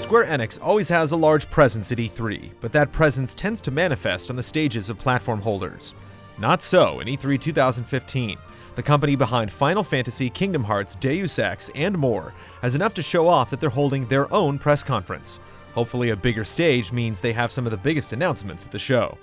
Square Enix always has a large presence at E3, but that presence tends to manifest on the stages of platform holders. Not so in E3 2015. The company behind Final Fantasy, Kingdom Hearts, Deus Ex, and more has enough to show off that they're holding their own press conference. Hopefully a bigger stage means they have some of the biggest announcements at the show.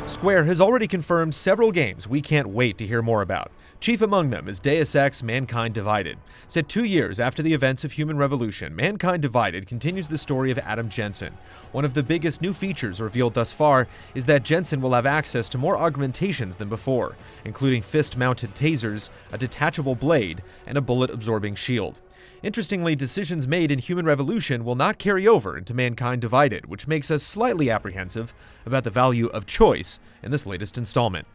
Square has already confirmed several games we can't wait to hear more about. Chief among them is Deus Ex: Mankind Divided. Set 2 years after the events of Human Revolution, Mankind Divided continues the story of Adam Jensen. One of the biggest new features revealed thus far is that Jensen will have access to more augmentations than before, including fist-mounted tasers, a detachable blade, and a bullet-absorbing shield. Interestingly, decisions made in Human Revolution will not carry over into Mankind Divided, which makes us slightly apprehensive about the value of choice in this latest installment.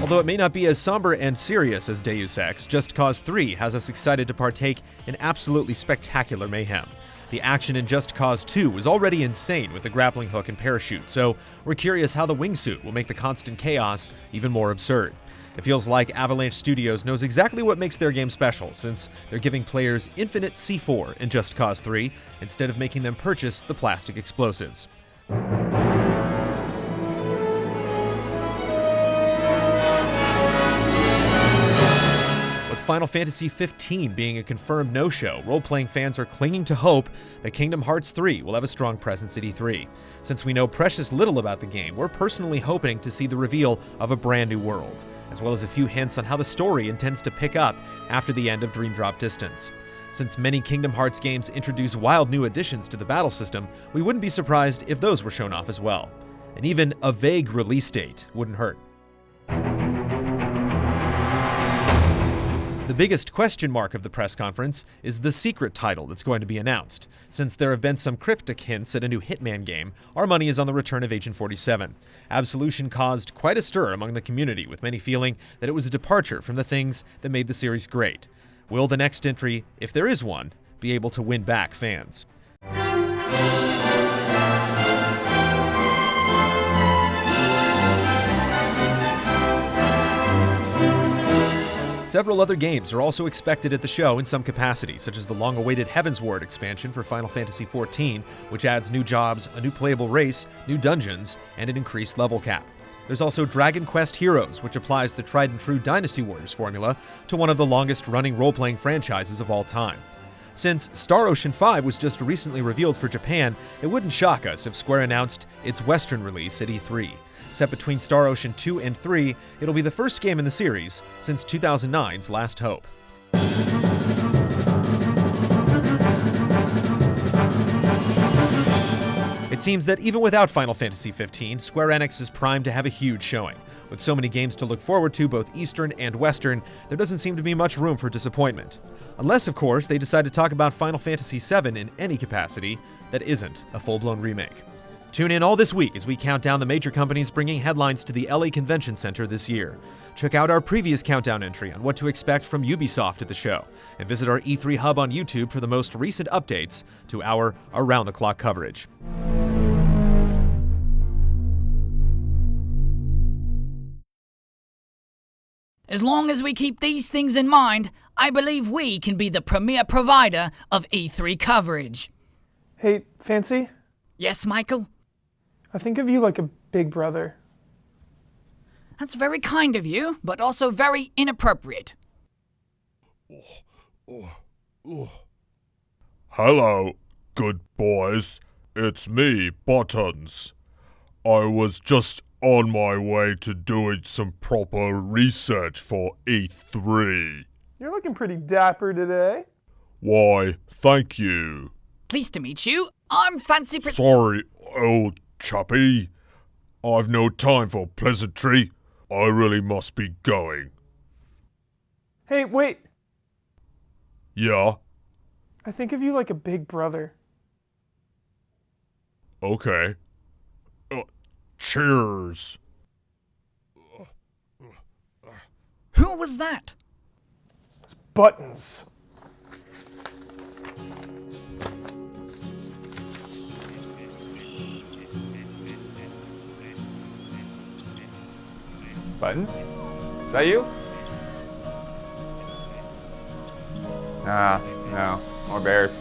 Although it may not be as somber and serious as Deus Ex, Just Cause 3 has us excited to partake in absolutely spectacular mayhem. The action in Just Cause 2 was already insane with the grappling hook and parachute, so we're curious how the wingsuit will make the constant chaos even more absurd. It feels like Avalanche Studios knows exactly what makes their game special, since they're giving players infinite C4 in Just Cause 3 instead of making them purchase the plastic explosives. Final Fantasy 15 being a confirmed no-show, role-playing fans are clinging to hope that Kingdom Hearts 3 will have a strong presence at E3. Since we know precious little about the game, we're personally hoping to see the reveal of a brand new world, as well as a few hints on how the story intends to pick up after the end of Dream Drop Distance. Since many Kingdom Hearts games introduce wild new additions to the battle system, we wouldn't be surprised if those were shown off as well. And even a vague release date wouldn't hurt. The biggest question mark of the press conference is the secret title that's going to be announced. Since there have been some cryptic hints at a new Hitman game, our money is on the return of Agent 47. Absolution caused quite a stir among the community, with many feeling that it was a departure from the things that made the series great. Will the next entry, if there is one, be able to win back fans? Several other games are also expected at the show in some capacity, such as the long-awaited Heavensward expansion for Final Fantasy XIV, which adds new jobs, a new playable race, new dungeons, and an increased level cap. There's also Dragon Quest Heroes, which applies the tried-and-true Dynasty Warriors formula to one of the longest-running role-playing franchises of all time. Since Star Ocean 5 was just recently revealed for Japan, it wouldn't shock us if Square announced its Western release at E3. Set between Star Ocean 2 and 3, it'll be the first game in the series since 2009's Last Hope. It seems that even without Final Fantasy XV, Square Enix is primed to have a huge showing. With so many games to look forward to, both Eastern and Western, there doesn't seem to be much room for disappointment. Unless, of course, they decide to talk about Final Fantasy VII in any capacity that isn't a full-blown remake. Tune in all this week as we count down the major companies bringing headlines to the LA Convention Center this year. Check out our previous countdown entry on what to expect from Ubisoft at the show, and visit our E3 Hub on YouTube for the most recent updates to our around-the-clock coverage. As long as we keep these things in mind, I believe we can be the premier provider of E3 coverage. Hey, Fancy? Yes, Michael? I think of you like a big brother. That's very kind of you, but also very inappropriate. Hello, good boys. It's me, Buttons. I was just on my way to doing some proper research for E3. You're looking pretty dapper today. Why, thank you. Pleased to meet you. I'm Fancy Sorry, old chappy. I've no time for pleasantry. I really must be going. Hey, wait. Yeah? I think of you like a big brother. Okay. Cheers. Who was that? It's Buttons. Buttons? Is that you? No, more bears.